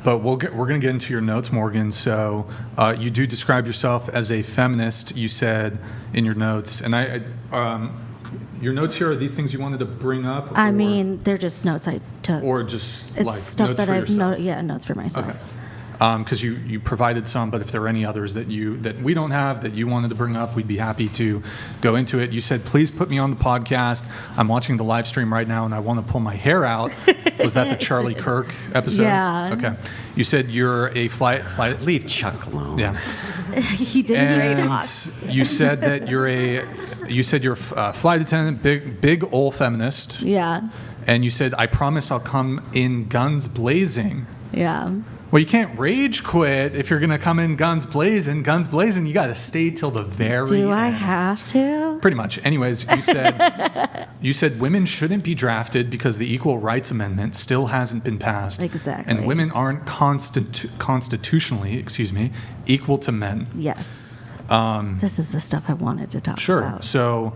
but we're going to get into your notes, Morgan. So you do describe yourself as a feminist, you said in your notes. And your notes here, are these things you wanted to bring up? I mean, they're just notes I took. Or just it's like stuff notes that for I've yourself? notes for myself. Okay. Because you provided some, but if there are any others that we don't have that you wanted to bring up, we'd be happy to go into it. You said, please put me on the podcast. I'm watching the live stream right now, and I want to pull my hair out. Was that the Charlie Kirk episode? Yeah. Okay. You said you're a flight. Leave Chuck alone. Yeah. He didn't And great boss. you said that you're a flight attendant, big old feminist. Yeah. And you said, I promise I'll come in guns blazing. Yeah. Well, you can't rage quit if you're going to come in guns blazing. Guns blazing, you got to stay till the very Do end. I have to? Pretty much. Anyways, you said women shouldn't be drafted because the Equal Rights Amendment still hasn't been passed. Exactly. And women aren't constitutionally, equal to men. Yes. This is the stuff I wanted to talk Sure. about. So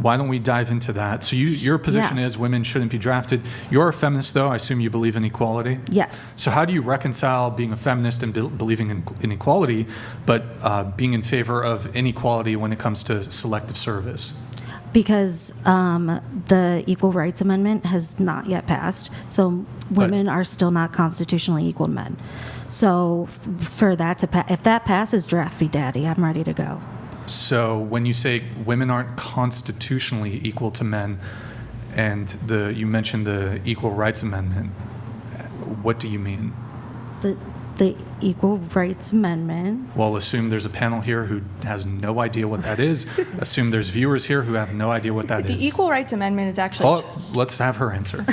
why don't we dive into that? So your position is women shouldn't be drafted. You're a feminist, though. I assume you believe in equality? Yes. So how do you reconcile being a feminist and believing in equality, but being in favor of inequality when it comes to selective service? Because the Equal Rights Amendment has not yet passed, so women are still not constitutionally equal to men. So for that to if that passes, draft me, daddy. I'm ready to go. So when you say women aren't constitutionally equal to men, and you mentioned the Equal Rights Amendment, what do you mean? The Equal Rights Amendment. Well, assume there's a panel here who has no idea what that is. Assume there's viewers here who have no idea what that is. The Equal Rights Amendment is actually... Oh, let's have her answer.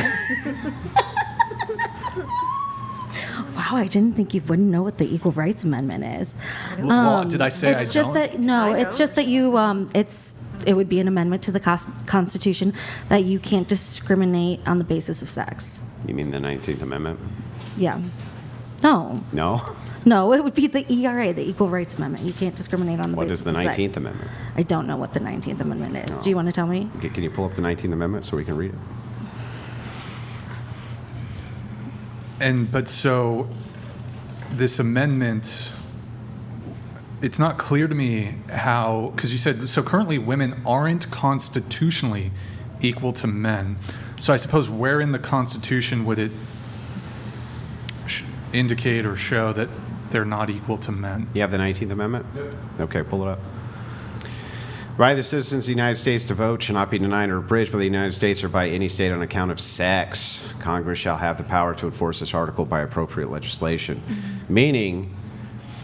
Wow, I didn't think you wouldn't know what the Equal Rights Amendment is. Well, did I say it's I just don't? that no, it's just that you it would be an amendment to the Constitution that you can't discriminate on the basis of sex. You mean the 19th Amendment? Yeah. No. No? It would be the ERA, the Equal Rights Amendment. You can't discriminate on the What basis is the of sex. 19th Amendment? I don't know what the 19th Amendment is. No. Do you want to tell me? Can you pull up the 19th Amendment so we can read it? But so this amendment, it's not clear to me how, because you said, so currently women aren't constitutionally equal to men. So I suppose where in the Constitution would it indicate or show that they're not equal to men? You have the 19th Amendment? Yep. Okay, pull it up. Right of the citizens of the United States to vote shall not be denied or abridged by the United States or by any state on account of sex. Congress shall have the power to enforce this article by appropriate legislation. Mm-hmm. Meaning,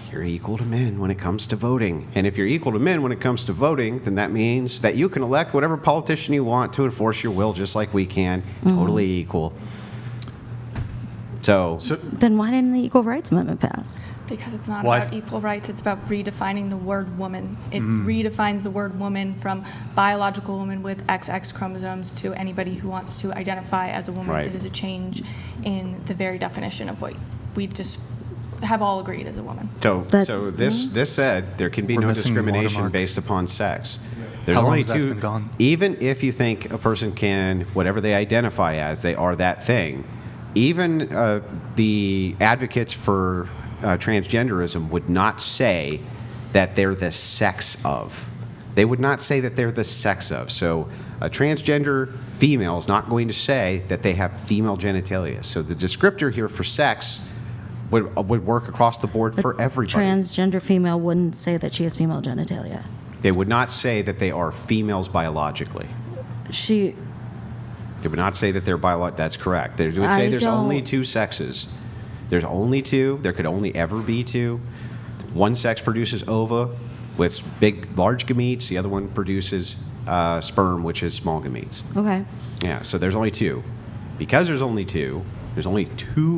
you're equal to men when it comes to voting. And if you're equal to men when it comes to voting, then that means that you can elect whatever politician you want to enforce your will just like we can. Mm-hmm. Totally equal. So then why didn't the Equal Rights Amendment pass? Because it's not about equal rights, it's about redefining the word woman. It redefines the word woman from biological woman with XX chromosomes to anybody who wants to identify as a woman. Right. It is a change in the very definition of what we just have all agreed as a woman. So this said there can be no discrimination based upon sex. There's How long only has that two. been gone? Even if you think a person can, whatever they identify as, they are that thing. Even the advocates for transgenderism would not say that they're the sex of. They would not say that they're the sex of. So a transgender female is not going to say that they have female genitalia. So the descriptor here for sex would work across the board for everybody. Transgender female wouldn't say that she has female genitalia. They would not say that they are females biologically. They would not say that they're biological. That's correct. They would say there's only two sexes. There's only two. There could only ever be two. One sex produces ova with large gametes. The other one produces sperm, which is small gametes. Okay. Yeah, so there's only two. Because there's only two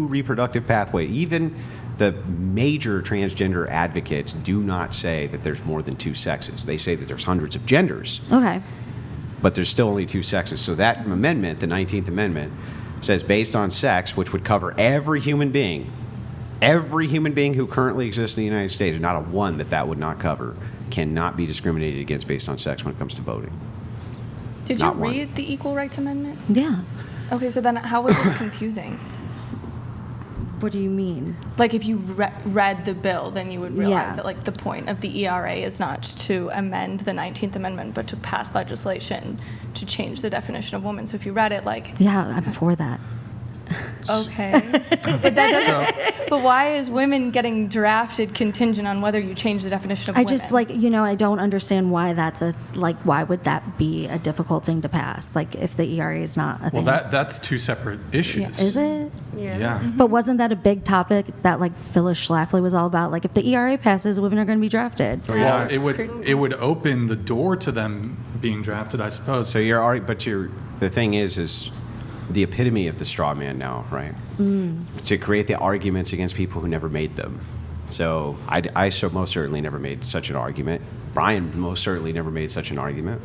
reproductive pathways. Even the major transgender advocates do not say that there's more than two sexes. They say that there's hundreds of genders. Okay. But there's still only two sexes. So that amendment, the 19th Amendment, says based on sex, which would cover every human being who currently exists in the United States, not a one that would not cover, cannot be discriminated against based on sex when it comes to voting. Did you read the Equal Rights Amendment? Yeah. Okay, so then how was this confusing? What do you mean? Like if you read the bill, then you would realize Yeah. that like the point of the ERA is not to amend the 19th Amendment, but to pass legislation to change the definition of woman. So if you read it like, Yeah, I'm for that. okay, but that doesn't. But why is women getting drafted contingent on whether you change the definition of I women? just I don't understand why why would that be a difficult thing to pass? Like if the ERA is not a Well, thing. that's two separate issues. Is it? Yeah. But wasn't that a big topic that like Phyllis Schlafly was all about? Like if the ERA passes, women are going to be drafted. Well, it would open the door to them being drafted, I suppose. So the thing is the epitome of the straw man now, right? To create the arguments against people who never made them. So I most certainly never made such an argument. Brian most certainly never made such an argument.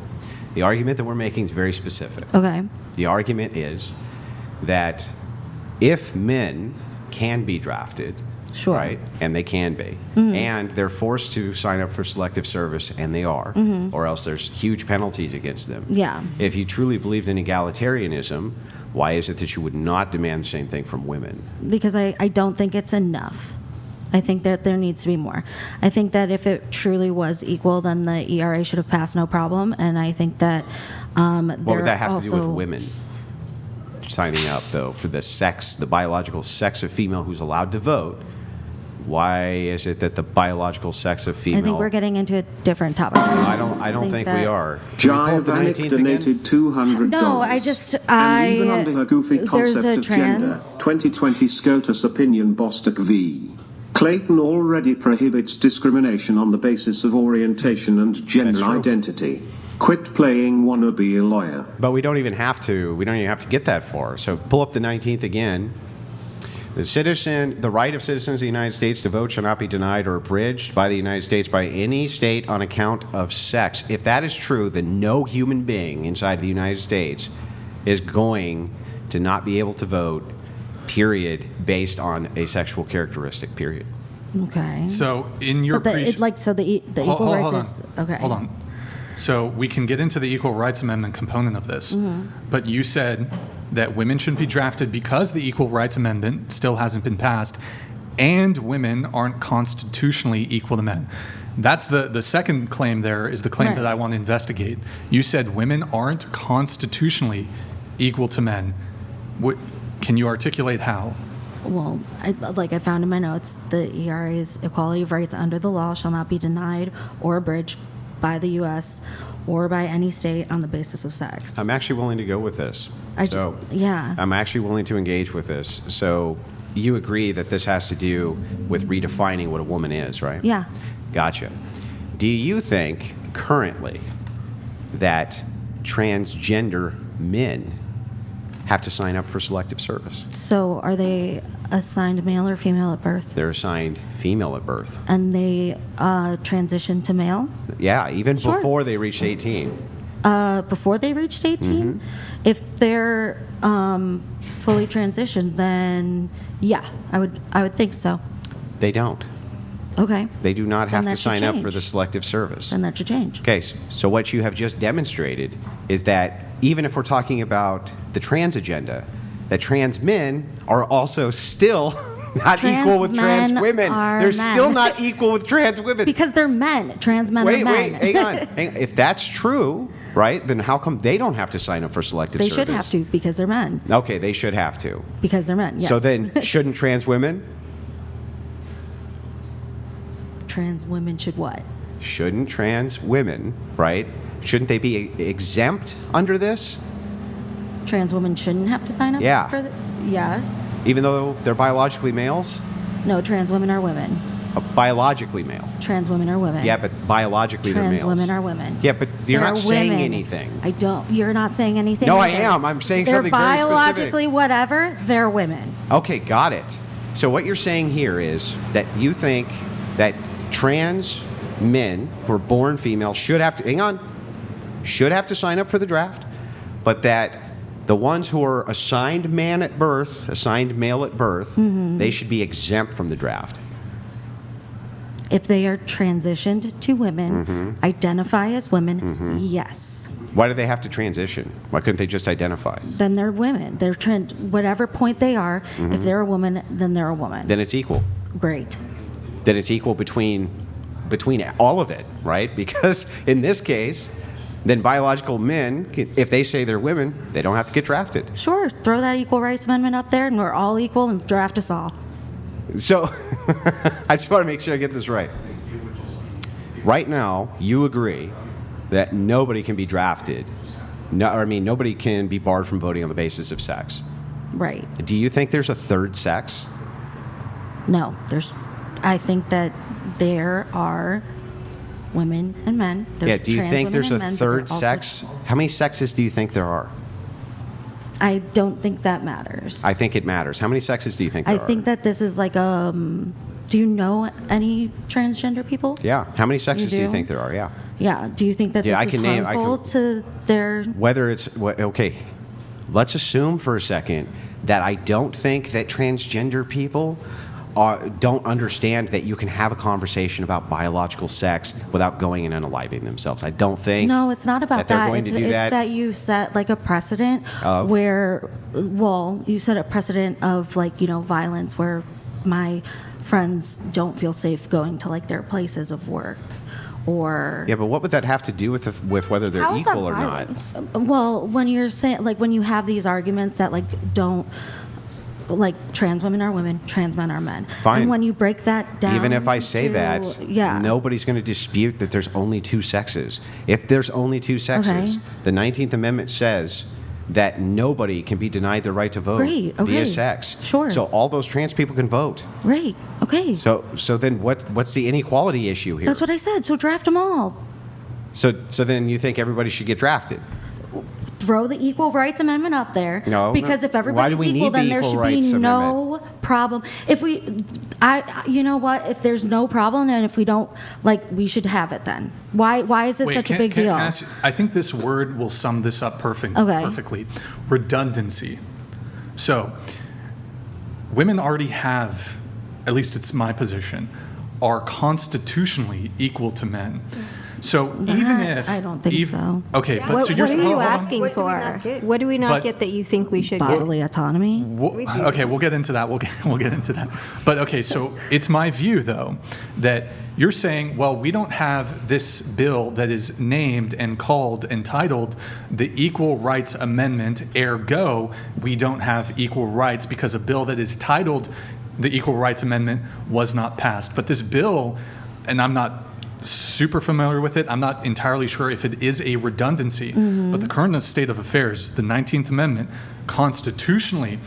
The argument that we're making is very specific. Okay. The argument is that if men can be drafted, Sure. right, and they can be, and they're forced to sign up for selective service, and they are, or else there's huge penalties against them. Yeah. If you truly believed in egalitarianism, why is it that you would not demand the same thing from women? Because I don't think it's enough. I think that there needs to be more. I think that if it truly was equal, then the ERA should have passed no problem. And I think that What would that have to do with women signing up, though, for the biological sex of female who's allowed to vote? Why is it that the biological sex of female? I think we're getting into a different topic. I don't think we that- are. Can we pull up the Jive 19th again? donated $200. No, And even under her goofy there's concept a of gender, trans. 2020 SCOTUS opinion Bostock v. Clayton already prohibits discrimination on the basis of orientation and gender That's true. identity. Quit playing wanna be a lawyer. But we don't even have to. We don't even have to get that far. So pull up the 19th again. The right of citizens of the United States to vote shall not be denied or abridged by the United States by any state on account of sex. If that is true, then no human being inside the United States is going to not be able to vote, period, based on a sexual characteristic, period. Okay. So in your But the equal Hold rights on. is okay. Hold on. So we can get into the Equal Rights Amendment component of this, but you said that women shouldn't be drafted because the Equal Rights Amendment still hasn't been passed, and women aren't constitutionally equal to men. That's the second claim. There is the claim Right. that I want to investigate. You said women aren't constitutionally equal to men. Can you articulate how? Well, I found in my notes, the ERA's equality of rights under the law shall not be denied or abridged by the U.S. or by any state on the basis of sex. I'm actually willing to go with this. Yeah. I'm actually willing to engage with this. So you agree that this has to do with redefining what a woman is, right? Yeah. Gotcha. Do you think currently that transgender men have to sign up for selective service? So are they assigned male or female at birth? They're assigned female at birth. And they transition to male Yeah, even Sure. before they reach 18. before they reached 18? Mm-hmm. If they're fully transitioned, then yeah, I would think so. They don't. Okay. They do not have Then to that should sign up for change. the selective service. Then that should change. Okay, so what you have just demonstrated is that even if we're talking about the trans agenda, that trans men are also still not Trans equal with trans men women. are They're men. still not equal with trans women. Because they're men. Trans men are men. Wait, hang on. If that's true, right, then how come they don't have to sign up for selective They service? should have to because they're men. Okay, they should have to. Because they're men, yes. So then, shouldn't trans women? Trans women should what? Shouldn't trans women, right? Shouldn't they be exempt under this? Trans women shouldn't have to sign up Yeah. for yes. Even though they're biologically males? No, trans women are women. Biologically male. Trans women are women. Yeah, but biologically they're Trans males. women are women. Yeah, but you're They're not saying women. anything. I don't. You're not saying anything. No, I either. am. I'm saying they're something very specific. biologically whatever. They're women. Okay, got it. So what you're saying here is that you think that trans men who are born female should have to sign up for the draft, but that the ones who are assigned male at birth, Mm-hmm. they should be exempt from the draft. If they are transitioned to women, identify as women, yes. Why do they have to transition? Why couldn't they just identify? Then they're women. They're whatever point they are. If they're a woman, then they're a woman. Then it's equal. Great. Then it's equal between all of it, right? Because in this case, then biological men, if they say they're women, they don't have to get drafted. Sure. Throw that equal rights amendment up there, and we're all equal, and draft us all. So I just want to make sure I get this right. Right now, you agree that nobody can be drafted. Nobody can be barred from voting on the basis of sex. Right. Do you think there's a third sex? No. I think that there are women and men. There's Do you trans think women there's and a men, but there third also- sex? How many sexes do you think there are? I don't think that matters. I think it matters. How many sexes do you think there I are? think that this is like do you know any transgender people? Yeah. How many sexes do you do? think there are? Yeah. Yeah. Do you think that Yeah, I this can is name- harmful to their... Whether it's okay, let's assume for a second that I don't think that transgender people don't understand that you can have a conversation about biological sex without going and unaliving themselves. I don't think. No, it's not about they're that. going to do It's that. that you set like a precedent Of? where, well, you set a precedent of like, violence where my friends don't feel safe going to like their places of work or... Yeah, but what would that have to do with whether they're How is that equal or violence? not? Well, when you're saying, like, when you have these arguments that, like, don't, like, trans women are women, trans men are men. Fine. And when you break that down. Even if I say to- that, yeah. nobody's going to dispute that there's only two sexes. If there's only two sexes, Okay. the 19th Amendment says that nobody can be denied the right to vote Great, via okay. sex. Sure. So all those trans people can vote. Right. Okay. So then what's the inequality issue here? That's what I said. So draft them all. So then you think everybody should get drafted? Throw the Equal Rights Amendment up there. No, Because no. if Why everybody's do we equal, need the then there Equal should be Rights no problem. If you know what? If there's no problem, and if we don't, like, we should have it then. Why is it Wait, such a can- big can deal? I ask you- I think this word will sum this up Okay. perfectly. Redundancy. So, women already have, at least it's my position, are constitutionally equal to men. So even if I don't think so. Okay, but What, so you're what are you hold on. asking What do we for? not get? What do we not But- get that you think we should get? Bodily autonomy. Okay, we'll get into that. We'll get into that. But okay, so it's my view though that you're saying, well, we don't have this bill that is named and called entitled the Equal Rights Amendment, ergo we don't have equal rights because a bill that is titled the Equal Rights Amendment was not passed. But this bill, and I'm not super familiar with it. I'm not entirely sure if it is a redundancy, but the current state of affairs, the 19th Amendment, constitutionally,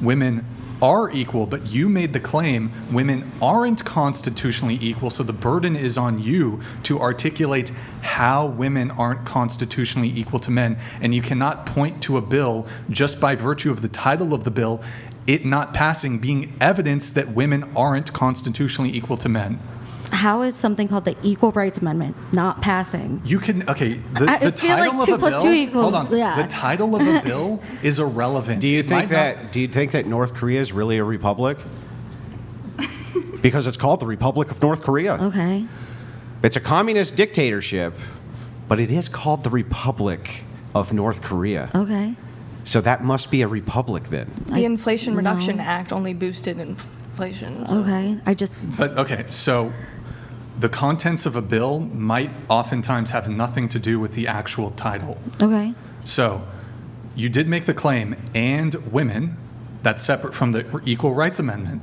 women are equal, but you made the claim women aren't constitutionally equal, so the burden is on you to articulate how women aren't constitutionally equal to men, and you cannot point to a bill just by virtue of the title of the bill, it not passing being evidence that women aren't constitutionally equal to men. How is something called the Equal Rights Amendment not passing? You can, okay, I the feel like title 2 of a plus bill, 2 equals- hold on, yeah. the title of a bill is irrelevant. Do you It think might not- Do you think that North Korea is really a republic? Because it's called the Republic of North Korea. Okay. It's a communist dictatorship, but it is called the Republic of North Korea. Okay. So that must be a republic then. The Inflation Reduction no. Act only boosted inflation. so- Okay. But, okay, so the contents of a bill might oftentimes have nothing to do with the actual title. Okay. So you did make the claim, and women, that's separate from the Equal Rights Amendment,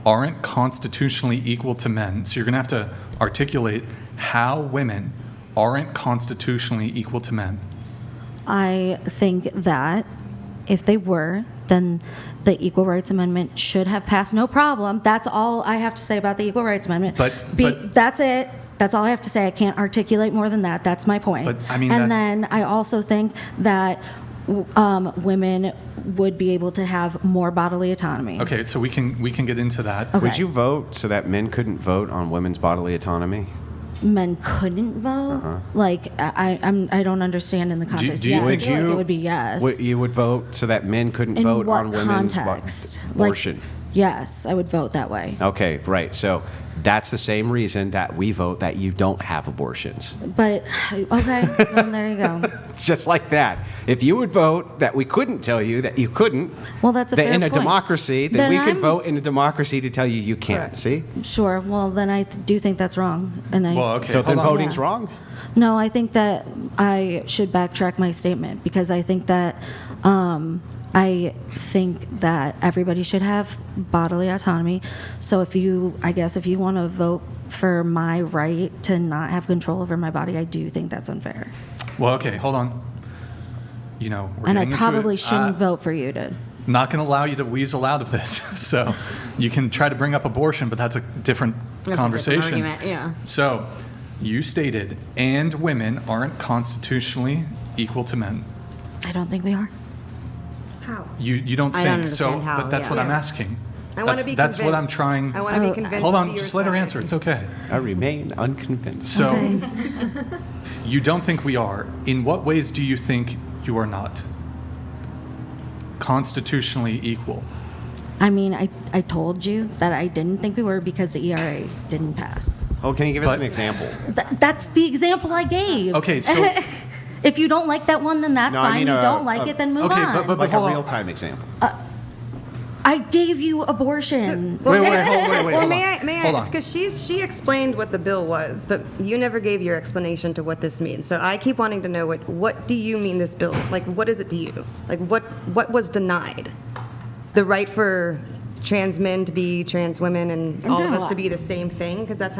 aren't constitutionally equal to men. So you're going to have to articulate how women aren't constitutionally equal to men. I think that if they were, then the Equal Rights Amendment should have passed, no problem. That's all I have to say about the Equal Rights Amendment. But- that's it. That's all I have to say. I can't articulate more than that. That's my point. But, I mean, and that- then I also think that women would be able to have more bodily autonomy. Okay, so we can get into that. Okay. Would you vote so that men couldn't vote on women's bodily autonomy? Men couldn't vote. Like I don't understand in the context. do you yeah, think I feel like you- it would be yes. You would vote so that men couldn't In vote what on women's context? abortion. Yes, I would vote that way. Okay, right. So that's the same reason that we vote that you don't have abortions. But, okay, well, there you go. It's just like that. If you would vote that we couldn't tell you that you couldn't, Well, that's a that fair in a point. democracy, then Then we could I'm- vote in a democracy to tell you you can't. Correct. See? Sure, well, then I do think that's wrong. And I, Well, okay. So then hold on. voting's Yeah. wrong? No, I think that I should backtrack my statement because I think that everybody should have bodily autonomy. So if you want to vote for my right to not have control over my body, I do think that's unfair. Well, okay, hold on. You know, we're And I getting into probably it. shouldn't vote for you to. Not going to allow you to weasel out of this. So you can try to bring up abortion, but that's a different That's a conversation. different argument, yeah. So you stated, and women aren't constitutionally equal to men. I don't think we are. How? You don't I think don't so, understand how, but that's yeah. what I'm Yeah. asking. I want to be That's what I'm convinced. trying. I want to be convinced. Hold to on, see your just let her side. answer. It's okay. I remain unconvinced. So Okay. you don't think we are. In what ways do you think you are not constitutionally equal? I mean, I told you that I didn't think we were because the ERA didn't pass. Oh, can you give us But- an example? That's the example I gave. Okay, so If you don't like that one, then that's No, I fine. mean, you don't like it, then move okay, on. but Like hold a on. real-time example. I gave you abortion. Wait, wait, Well, hold may on. I? Hold on. Because she explained what the bill was, but you never gave your explanation to what this means. So I keep wanting to know what do you mean this bill? Like, what is it to you? Like, what was denied? The right for trans men to be trans women and all of us to be the same thing? Because that's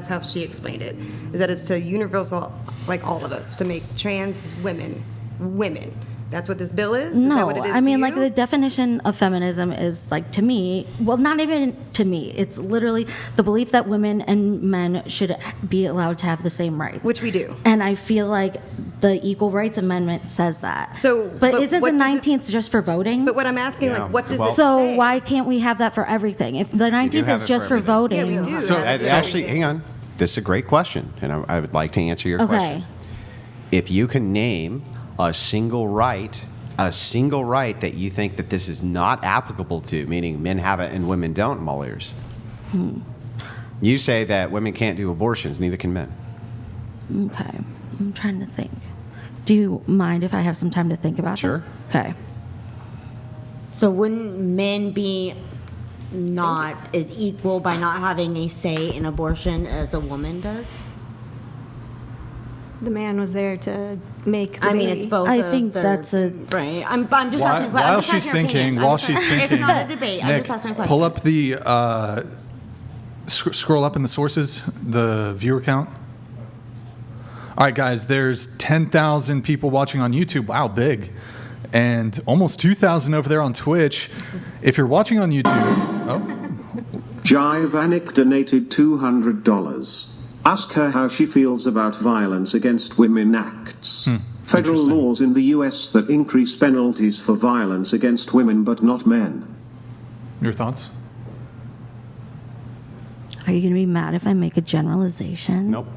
how she explained it. Is that it's to universal, like all of us, to make trans women women. That's what this bill is? Is that No, what it is I to mean, like you? the definition of feminism is like to me, well, not even to me. It's literally the belief that women and men should be allowed to have the same rights, Which we do. And I feel like the Equal Rights Amendment says that. So, but but isn't what the does it 19th just for voting? But what I'm asking, Yeah. like, what does Well- it So say? why can't we have that for everything? If the 19th have is it just for for voting, Yeah, we do. So- Actually, hang on. This is a great question, and I would like to answer your Okay. question. If you can name a single right that you think that this is not applicable to, meaning men have it and women don't, I'm all ears. You say that women can't do abortions, neither can men. Okay, I'm trying to think. Do you mind if I have some time to think about Sure. that? Okay. So wouldn't men be not as equal by not having a say in abortion as a woman does? The man was there to make the I mean, baby. it's both. I of think the- that's a- right. I'm just While, asking. while I'm just she's asking your opinion. thinking, I'm while just she's asking- thinking, it's not a debate. I'm Nick, just asking a question. pull up the scroll up in the sources, the viewer count. All right, guys, there's 10,000 people watching on YouTube. Wow, big. And almost 2,000 over there on Twitch. If you're watching on YouTube, Jai Vanik donated $200. Ask her how she feels about Violence Against Women Acts. Federal Interesting. laws in the U.S. that increase penalties for violence against women but not men. your thoughts? Are you going to be mad if I make a generalization? Nope.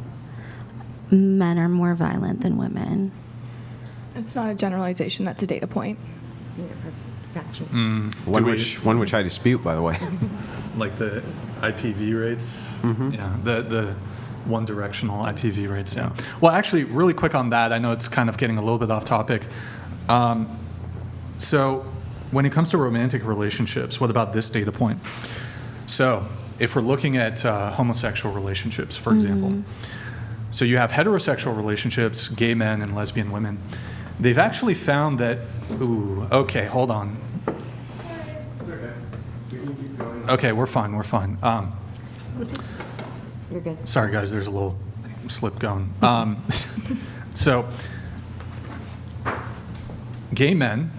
Men are more violent than women. It's not a generalization, that's a data point. Yeah, that's factual. One which I dispute, by the way. Like the IPV rates? Yeah, the one directional IPV rates, yeah. Well, actually, really quick on that, I know it's kind of getting a little bit off topic. So when it comes to romantic relationships, what about this data point? So if we're looking at homosexual relationships, for example, so you have heterosexual relationships, gay men and lesbian women. They've actually found that, okay, hold on. Okay, we're fine. You're good. Sorry, guys, there's a little slip going. So, gay men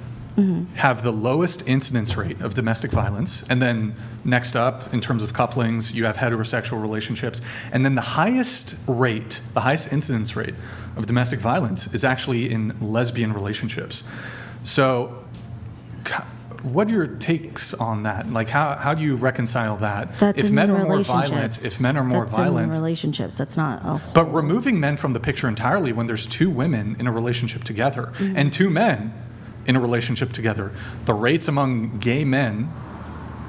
have the lowest incidence rate of domestic violence. And then next up, in terms of couplings, you have heterosexual relationships. And then the highest incidence rate of domestic violence is actually in lesbian relationships. So, what are your takes on that? Like, how do you reconcile that? That's If in men are more relationships. violent, if men are more That's violent, in relationships. That's not a whole. but removing men from the picture entirely when there's two women in a relationship together and two men in a relationship together, the rates among gay men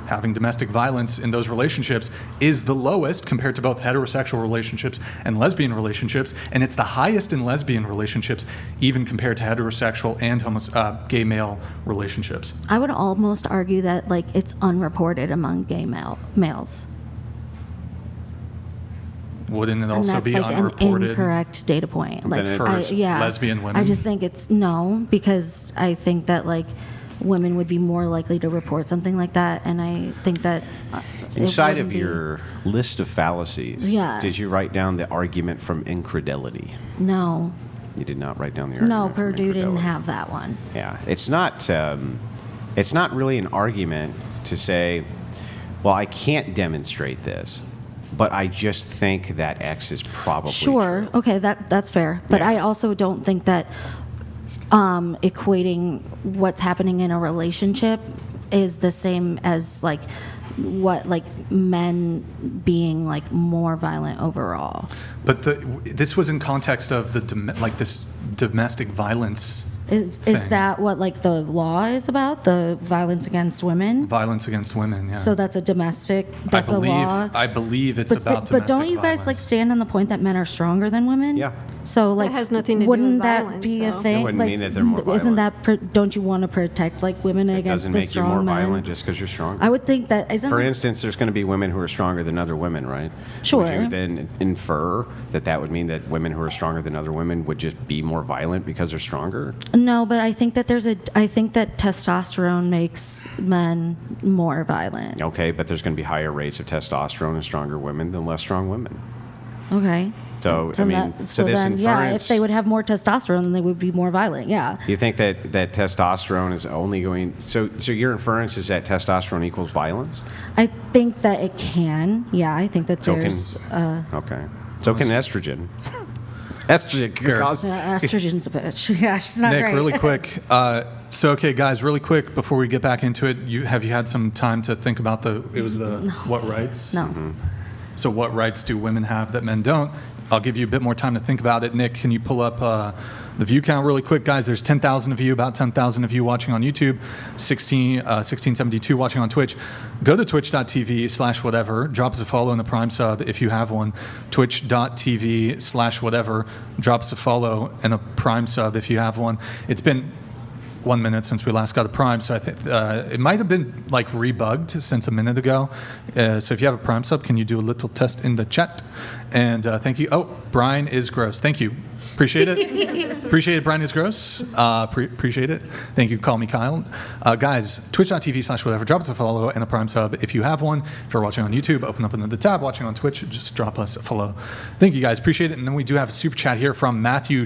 having domestic violence in those relationships is the lowest compared to both heterosexual relationships and lesbian relationships, and it's the highest in lesbian relationships, even compared to heterosexual and gay male relationships. I would almost argue that like it's unreported among gay males. Wouldn't it And also that's be like an unreported? incorrect data point. Like, it- For lesbian women? I just think it's no, because I think that like women would be more likely to report something like that, and I think that it Inside wouldn't of be- your list of fallacies, Yes. did you write down the argument from incredulity? No, You did not write down the argument no, from Purdue didn't incredulity. have that one. Yeah, it's not really an argument to say, well, I can't demonstrate this, but I just think that X is probably Sure, true. okay, that's fair, but Yeah. I also don't think that equating what's happening in a relationship is the same as like what like men being like more violent overall. But this was in context of this domestic violence Is thing. that what like the law is about? The violence against women? Violence against women, yeah. So that's a domestic. That's I believe, a law. I believe it's But, about but domestic don't you guys like violence. stand on the point that men are stronger than women? Yeah. So like has nothing to do wouldn't with that violence, be a though. It thing? wouldn't like, mean that they're more Isn't violent. that don't you want to protect like women It against doesn't the make you strong more men? violent just because you're stronger. I would think that isn't. For like- instance, there's going to be women who are stronger than other women, right? Sure. Would you then infer that that would mean that women who are stronger than other women would just be more violent because they're stronger? No, but I think that I think that testosterone makes men more violent. Okay, but there's going to be higher rates of testosterone in stronger women than less strong women. Okay. So, I mean, so this then, yeah, inference- if they would have more testosterone, then they would be more violent. Yeah. You think that testosterone is only going... So your inference is that testosterone equals violence? I think that it can. Yeah, I think that So can- there's Okay. So can estrogen. Estrogen can cause... estrogen's a bitch. Yeah, she's not Nick, great. really quick. Okay, guys, really quick before we get back into it, have you had some time to think about what rights? No. Mm-hmm. So what rights do women have that men don't? I'll give you a bit more time to think about it. Nick, can you pull up the view count really quick? Guys, there's 10,000 of you, about 10,000 of you watching on YouTube, 1672 watching on Twitch. Go to twitch.tv/whatever. Drop us a follow and a Prime sub if you have one. Twitch.tv/whatever. Drop us a follow and a Prime sub if you have one. It's been 1 minute since we last got a Prime, so I think it might have been like rebugged since a minute ago. So if you have a Prime sub, can you do a little test in the chat? And thank you. Oh, Brian is gross. Thank you. Appreciate it. Appreciate it, Brian is gross. Appreciate it. Thank you. Call me Kyle. Guys, twitch.tv/whatever. Drop us a follow and a Prime sub if you have one. If you're watching on YouTube, open up another tab. Watching on Twitch, just drop us a follow. Thank you, guys. Appreciate it. And then we do have a super chat here from Matthew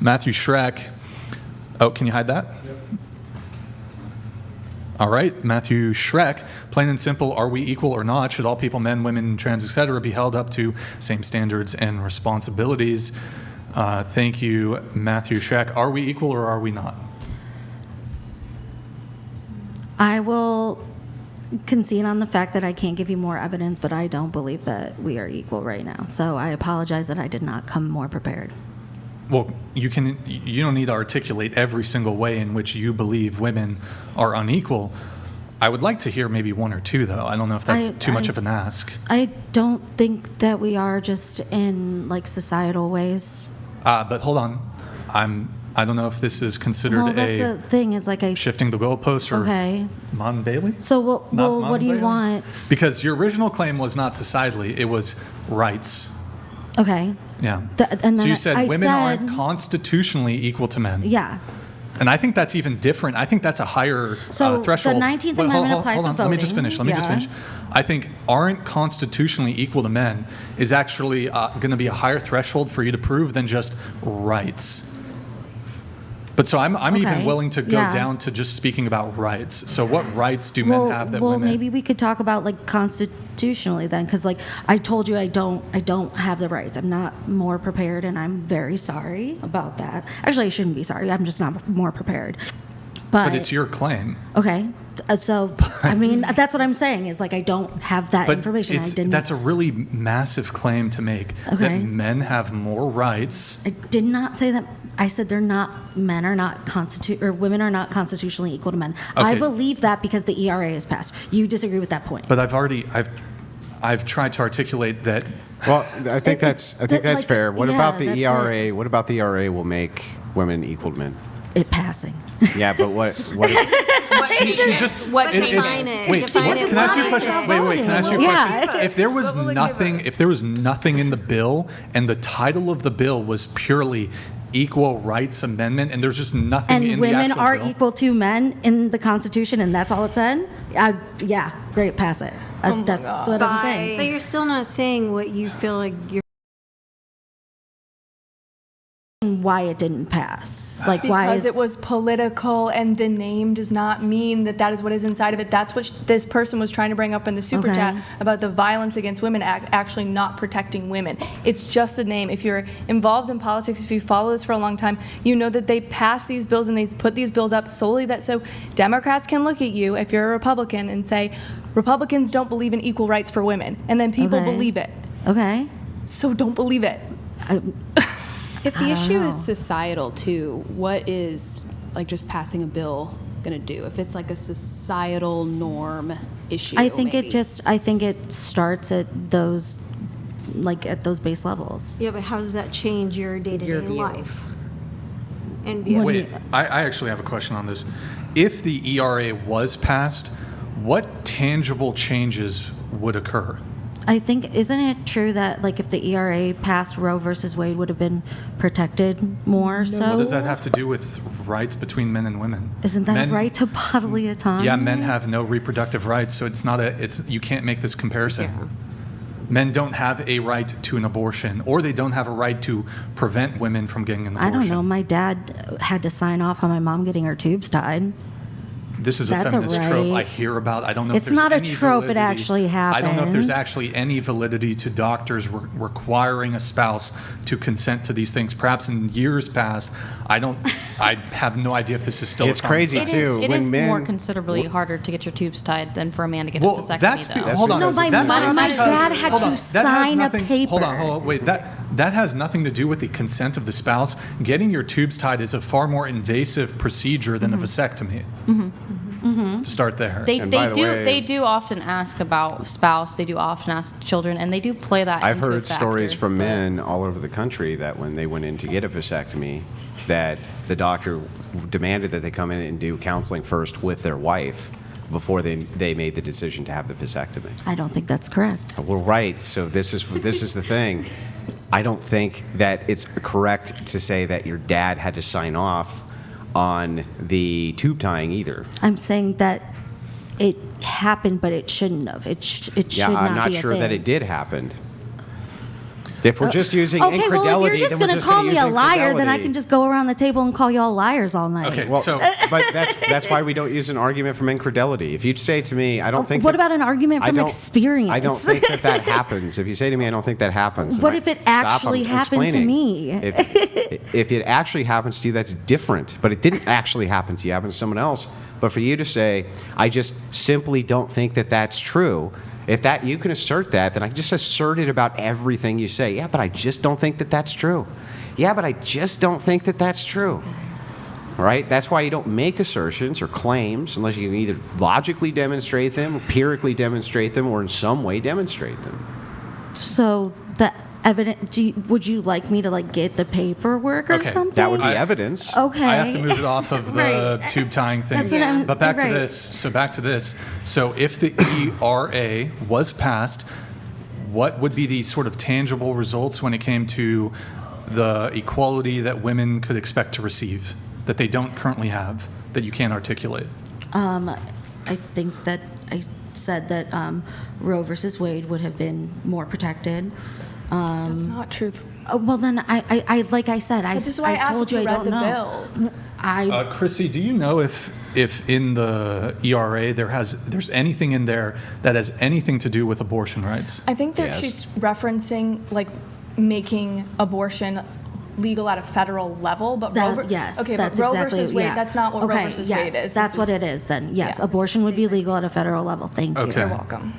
Schreck. Oh, can you hide that? Yep. All right, Matthew Schreck. Plain and simple, are we equal or not? Should all people, men, women, trans, etc., be held up to same standards and responsibilities? Thank you, Matthew Schreck. Are we equal or are we not? I will concede on the fact that I can't give you more evidence, but I don't believe that we are equal right now. So I apologize that I did not come more prepared. Well, you don't need to articulate every single way in which you believe women are unequal. I would like to hear maybe one or two, though. I don't know if that's too much of an ask. I don't think that we are, just in like societal ways. But hold on. I don't know if this is considered Well, that's the thing, is like shifting the goalposts or okay. Mon Bailey? So Not what do you Mon Bailey? want? Because your original claim was not societally, it was rights. Okay. Yeah. And So then you said I women aren't said- constitutionally equal to men. Yeah. And I think that's even different. I think that's a higher So the threshold. 19th Wait, Amendment applies hold to on. Let me just voting. finish. Yeah. I think aren't constitutionally equal to men is actually going to be a higher threshold for you to prove than just rights. But so I'm even Okay. willing to go Yeah. down to just speaking about rights. So what rights do men have that well, women? maybe we could talk about like constitutionally then, because like I told you, I don't have the rights. I'm not more prepared, and I'm very sorry about that. Actually, I shouldn't be sorry. I'm just not more prepared. But it's your claim. Okay. So I mean, that's what I'm saying is like I don't have that But information. I didn't. that's a really massive claim to make. Okay. That men have more rights. I did not say that I said women are not constitutionally equal to men. I Okay. believe that because the ERA is passed. You disagree with that point. But I've tried to articulate that. Well, I think that's like, fair. What yeah, about the that's ERA? it. What about the ERA will make women equal to men? It passing. Yeah, but what She just What it- it's- define it? Wait, Define what- it can I ask you a for question? us. Wait, can I ask you a Yeah. question? If there was What will it give nothing, us? if there was nothing in the bill, and the title of the bill was purely Equal Rights Amendment, and there's just nothing And in the women actual are bill? equal to men in the Constitution, and that's all it said? Yeah, great, pass it. That's what I'm saying. But you're still not saying what you feel like you're. Why it didn't pass. Like, why Because is it was political, and the name does not mean that that is what is inside of it. That's what this person was trying to bring up in the super Okay. chat about the Violence Against Women Act actually not protecting women. It's just a name. If you're involved in politics, if you follow this for a long time, you know that they pass these bills and they put these bills up solely that so Democrats can look at you, if you're a Republican, and say, Republicans don't believe in equal rights for women. And then people Okay. believe it. Okay. So don't believe it. If the don't issue know. is societal too, what is like just passing a bill going to do? If it's like a societal norm issue, I think maybe. I think it starts at those base levels. Yeah, but how does that change your day-to-day Your view. life? And What do Wait, I actually have a question on this. If the ERA was passed, what tangible changes would occur? I think, isn't it true that like if the ERA passed, Roe versus Wade would have been protected more? So What does that have to do with rights between men and women? Isn't that Men- a right to bodily autonomy? Yeah, men have no reproductive rights, so you can't make this comparison. Men don't have a right to an abortion, or they don't have a right to prevent women from getting an I abortion. don't know. My dad had to sign off on my mom getting her tubes tied. This is a That's a feminist trope I right. hear about. I don't know if It's there's not a any trope, it validity. actually I don't know if there's happened. actually any validity to doctors requiring a spouse to consent to these things. Perhaps in years past, I have no idea if this is still. It's a common crazy, practice. too. It when is men- more considerably harder to get your tubes tied than for a man to get Well, a vasectomy, that's though. hold on. No, my That's mom- my because- dad had hold to on. That has sign a nothing- Hold on, paper. hold on. Wait, that has nothing to do with the consent of the spouse. Getting your tubes tied is a far more invasive procedure than a vasectomy. To start there. And by the way- They do often ask about spouse. They do often ask children, and they do play that. I've into a heard stories factor, from but- men all over the country that when they went in to get a vasectomy, that the doctor demanded that they come in and do counseling first with their wife before they made the decision to have the vasectomy. I don't think that's correct. Well, right. So this is the thing. I don't think that it's correct to say that your dad had to sign off on the tube tying either. I'm saying that it happened, but it shouldn't have. It should Yeah, not I'm not be a sure that thing. it did happen. If we're just using Okay, incredelity, well, if you're just then going we're to just call gonna me a use liar, then I infidelity. can just go around the table and call you all liars all night. Okay, Well, so but that's why we don't use an argument from incredelity. If you say to me, I don't think. What that- about an argument I from don't- experience? I don't think that happens. If you say to me, I don't think that happens. then What I- if it stop, actually I'm happened to explaining. me? If it actually happens to you, that's different. But it didn't actually happen to you. It happened to someone else. But for you to say, I just simply don't think that that's true. If that you can assert that, then I can just assert it about everything you say. Yeah, but I just don't think that that's true. Yeah, but I just don't think that that's true. Right? That's why you don't make assertions or claims unless you can either logically demonstrate them, empirically demonstrate them, or in some way demonstrate them. So the evidence. Would you like me to like get the paperwork or Okay, that something? That would be evidence. Okay. I have to move it off of the Right. tube tying thing. That's what I'm- But back right. to this. So back to this. So if the ERA was passed, what would be the sort of tangible results when it came to the equality that women could expect to receive that they don't currently have, that you can't articulate? I think that I said that Roe versus Wade would have been more protected. That's not true. Well, then I like I said, This is why I asked told if you you I read don't the know. bill. Chrissy, do you know if in the ERA there's anything in there that has anything to do with abortion rights? I think that Yes. she's referencing like making abortion legal at a federal level, but Yes, okay, that's but Roe exactly, versus Wade, yeah. that's not what okay, Roe versus yes, Wade is. That's This what it is then. Yes, yeah. abortion would be legal at a federal level. Thank you. Okay. You're welcome.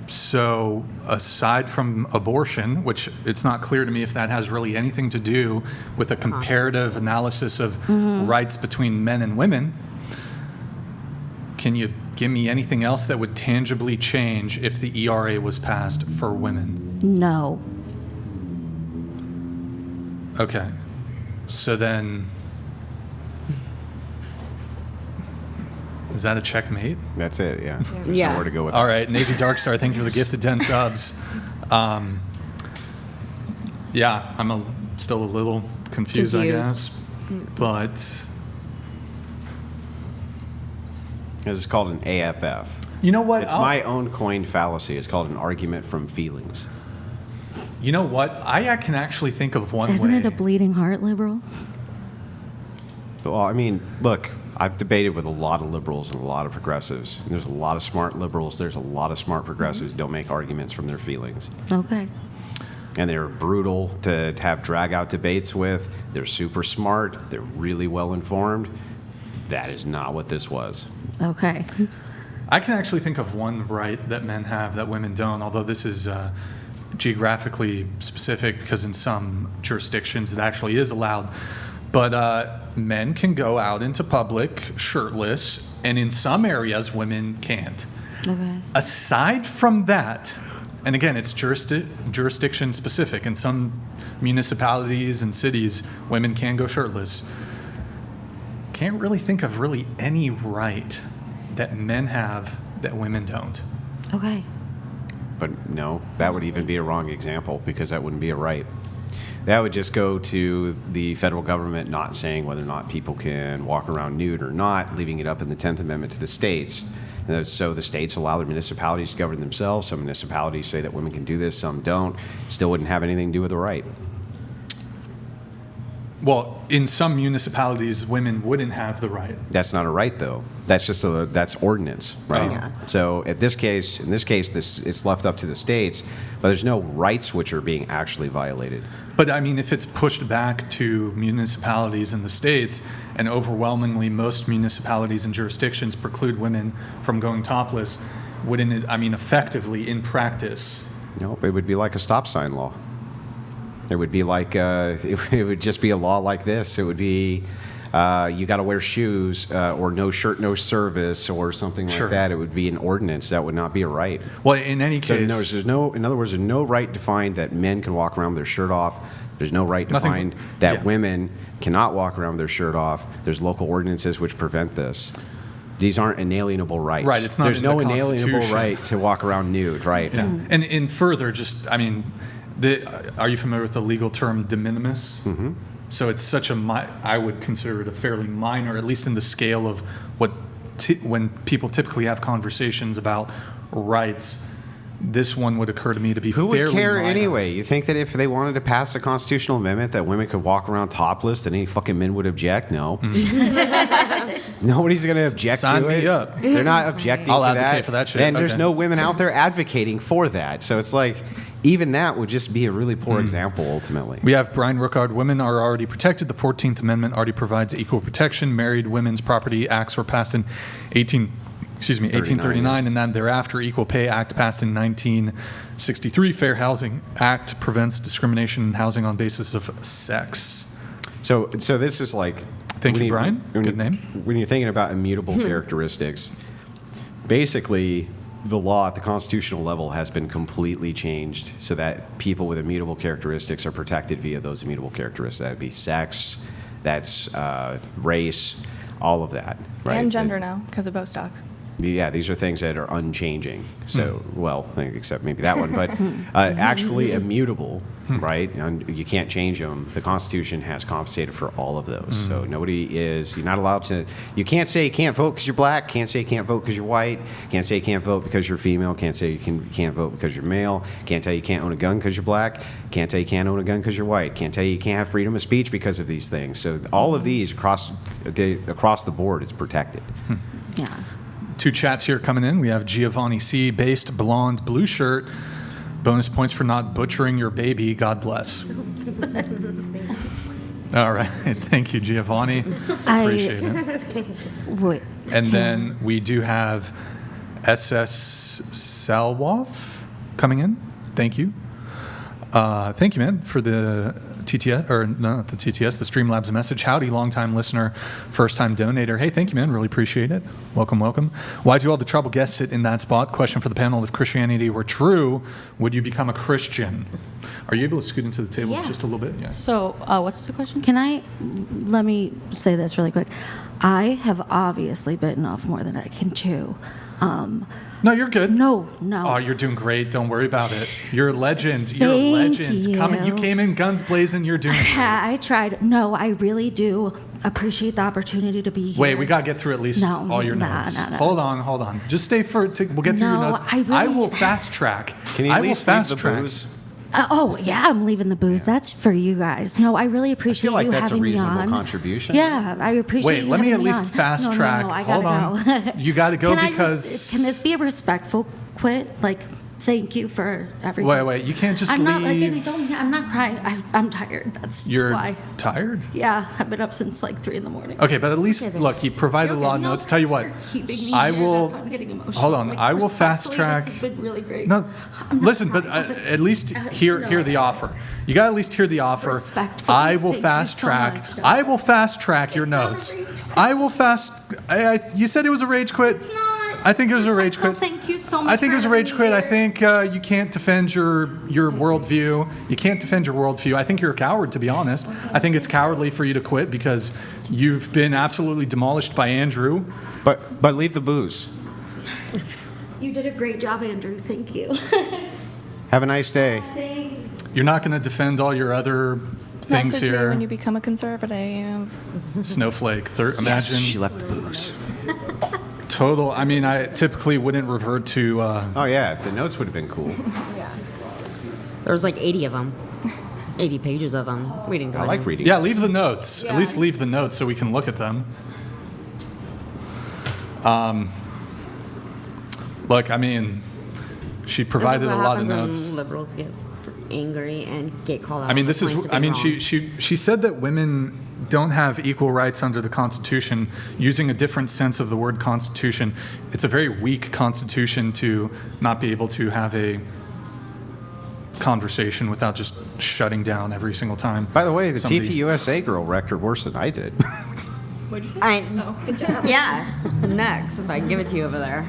So aside from abortion, which it's not clear to me if that has really anything to do with a comparative analysis of rights between men and women, can you give me anything else that would tangibly change if the ERA was passed for women? No. Okay. So then, is that a checkmate? That's it, yeah. There's Yeah. nowhere to go with All that. right, Navy Darkstar, thank you for the gift of 10 subs. Yeah, I'm still a little confused, I guess. But This is called an AFF. you know what? It's my own coined fallacy. It's called an argument from feelings. You know what? I can actually think of one Isn't way. it a bleeding heart liberal? Well, I mean, look, I've debated with a lot of liberals and a lot of progressives. There's a lot of smart liberals. There's a lot of smart progressives who don't make arguments from their feelings. Okay. And they're brutal to have drag-out debates with. They're super smart. They're really well-informed. That is not what this was. Okay. I can actually think of one right that men have that women don't, although this is geographically specific because in some jurisdictions it actually is allowed. But men can go out into public shirtless, and in some areas women can't. Okay. Aside from that, and again, it's jurisdiction specific. In some municipalities and cities, women can go shirtless. Can't really think of really any right that men have that women don't. Okay. But no, that would even be a wrong example because that wouldn't be a right. That would just go to the federal government not saying whether or not people can walk around nude or not, leaving it up in the 10th Amendment to the states. And so the states allow their municipalities to govern themselves. Some municipalities say that women can do this, some don't. Still wouldn't have anything to do with the right. Well, in some municipalities, women wouldn't have the right. That's not a right, though. That's just that's ordinance, right? Yeah. So in this case, it's left up to the states, but there's no rights which are being actually violated. But I mean, if it's pushed back to municipalities in the states, and overwhelmingly most municipalities and jurisdictions preclude women from going topless, wouldn't it, I mean, effectively in practice? No, it would be like a stop sign law. It would be like, it would just be a law like this. It would be, you got to wear shoes or no shirt, no service or something Sure. like that. It would be an ordinance. That would not be a right. Well, in any So case, in other words, there's no right defined that men can walk around with their shirt off. There's no right Nothing- defined that yeah. women cannot walk around with their shirt off. There's local ordinances which prevent this. These aren't inalienable rights. Right, it's not There's in no the inalienable Constitution. right to walk around nude, right? yeah. And in further, just, I mean, are you familiar with the legal term de minimis? Mm-hmm. So it's such I would consider it a fairly minor, at least in the scale of what, when people typically have conversations about rights, this one would occur to me to be Who fairly would care minor. anyway? You think that if they wanted to pass a constitutional amendment that women could walk around topless, that any fucking men would object? No. Nobody's going to object Sign to me it. up. They're not objecting I'll to advocate for that shit. And there's Okay. no women out there advocating for that. So it's like, even that would just be a really poor example, ultimately. We have Brian Rookard. Women are already protected. The 14th Amendment already provides equal protection. Married Women's Property Acts were passed in 1839, and then thereafter, Equal Pay Act passed in 1963. Fair Housing Act prevents discrimination in housing on basis of sex. So this is like... Thank when you, Brian. Good name. When you're thinking about immutable characteristics, basically, the law at the constitutional level has been completely changed so that people with immutable characteristics are protected via those immutable characteristics. That would be sex, that's race, all of that. Right? And gender now, because of Bostock. Yeah, these are things that are unchanging. So, well, except maybe that one, but actually immutable, right? And you can't change them. The Constitution has compensated for all of those. So you're not allowed to, you can't say you can't vote because you're black, can't say you can't vote because you're white, can't say you can't vote because you're female, can't say you can't vote because you're male, can't tell you can't own a gun because you're black, can't tell you can't own a gun because you're white, can't tell you can't have freedom of speech because of these things. So all of these across the board, it's protected. Yeah. Two chats here coming in. We have Giovanni C. Based blonde blue shirt. Bonus points for not butchering your baby. God bless. All right. Thank you, Giovanni. Appreciate it. Wait. And then we do have SS Salwoff. coming in. Thank you. Thank you, man, for the TTS, or no, not the TTS, the Streamlabs message. Howdy, long-time listener, first-time donator. Hey, thank you, man. Really appreciate it. Welcome, welcome. Why do all the trouble guests sit in that spot? Question for the panel. If Christianity were true, would you become a Christian? Are you able to scoot into the table Yeah. just a little bit? Yes. So, what's the question? Let me say this really quick. I have obviously bitten off more than I can chew. No, you're good. No. Oh, you're doing great. Don't worry about it. You're a legend. You're a Thank legend. You you. came in guns blazing. You're doing great. I tried. No, I really do appreciate the opportunity to be here. Wait, we got to get through at least No, all your nah, notes. nah. Hold on. Just stay we'll get through your No, notes. I really- will fast track. Can you I at will least leave fast the track. booze? Oh, yeah, I'm leaving the booze. That's for you guys. No, I really appreciate like you that's a having me reasonable on. contribution. Yeah, I appreciate Wait, you let me having at least on. fast No, track. I Hold gotta on. go. You got to go Can because. can this be a respectful quit? Like, thank you for everything. Wait. You can't just I'm not like leave. I'm not crying. I'm tired. That's You're why. tired? Yeah, I've been up since like 3 a.m. Okay, but at least, look, you provided a lot of notes. Tell you what, I will. That's why I'm getting emotional. Hold on, Like, I will fast respectfully, track. This has been really great. No, I'm not listen, but crying. at least hear the offer. You got to at least hear the offer. Respectfully, I will thank you fast so track. much, Doug. I will fast track your It's not a notes. rage quit. I will fast. You said it was a rage quit. It's not. I think it was a rage Respectful. quit. Thank you so much. I think it was a for rage having me quit. I here. think you can't defend your worldview. You can't defend your worldview. I think you're a coward, to be honest. I think it's cowardly for you to quit because you've been absolutely demolished by Andrew. But leave the booze. You did a great job, Andrew. Thank you. Have a nice day. Thanks. You're not going to defend all your other things Message me here. when you become a conservative. Snowflake. Imagine. Yes, she left the booze. Total. I mean, I typically wouldn't revert to. Oh yeah, the notes would have been cool. There was like 80 of them. 80 pages of them. We didn't go I like in. reading. Yeah, leave the notes. At least leave the notes so we can look at them. Look, I mean, she provided a lot of notes. Liberals get angry and get called out. I mean, on this is. points of I mean, being she said that women don't have equal rights under the Constitution, using a different sense of the word Constitution. It's a very weak Constitution to not be able to have a conversation without just shutting down every single time. By the way, the somebody- TPUSA girl wrecked her worse than I did. What'd you say? yeah. Next, if I can give it to you over there.